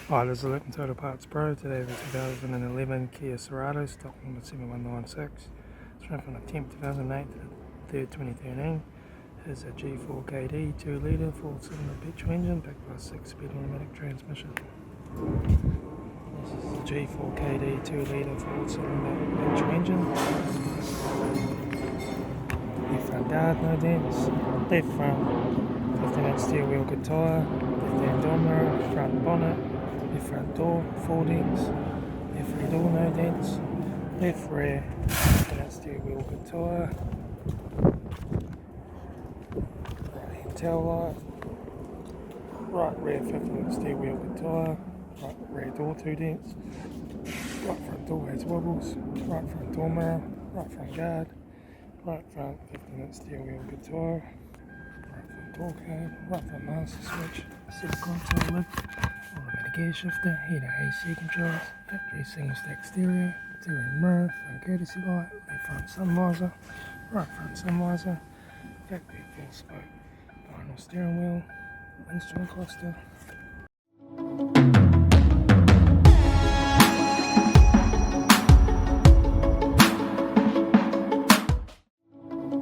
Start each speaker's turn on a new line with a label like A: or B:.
A: Hi, this is Electric Total Parts Pro. Today with 2011 Kia Cerato, stock number 7196. It's run from the 10th 2008 to the 3rd 2013. It is a G4KD 2-litre 4-cylinder petrol engine backed by a 6-speed automatic transmission. This is the G4KD 2-litre 4-cylinder petrol engine. Left front guard, no dents. Left front 15-inch steel wheel good tyre. Left-hand door mirror, front bonnet. Left front door, 4 dents. Left rear door, no dents. Left rear, 15-inch steel wheel good tyre. Right hand tail light. Right rear, 15-inch steel wheel good tyre. Right rear door, 2 dents. Right front door has wobbles. Right front door mirror. Right front guard. Right front 15-inch steel wheel good tyre. Right front door card. Right front master switch. Seat console lid. Automatic gear shifter, heater AC controls, factory single stack stereo, interior mirror, front courtesy light, left front sun visor, right front sun visor, factory 4-spoke vinyl steering wheel, instrument cluster,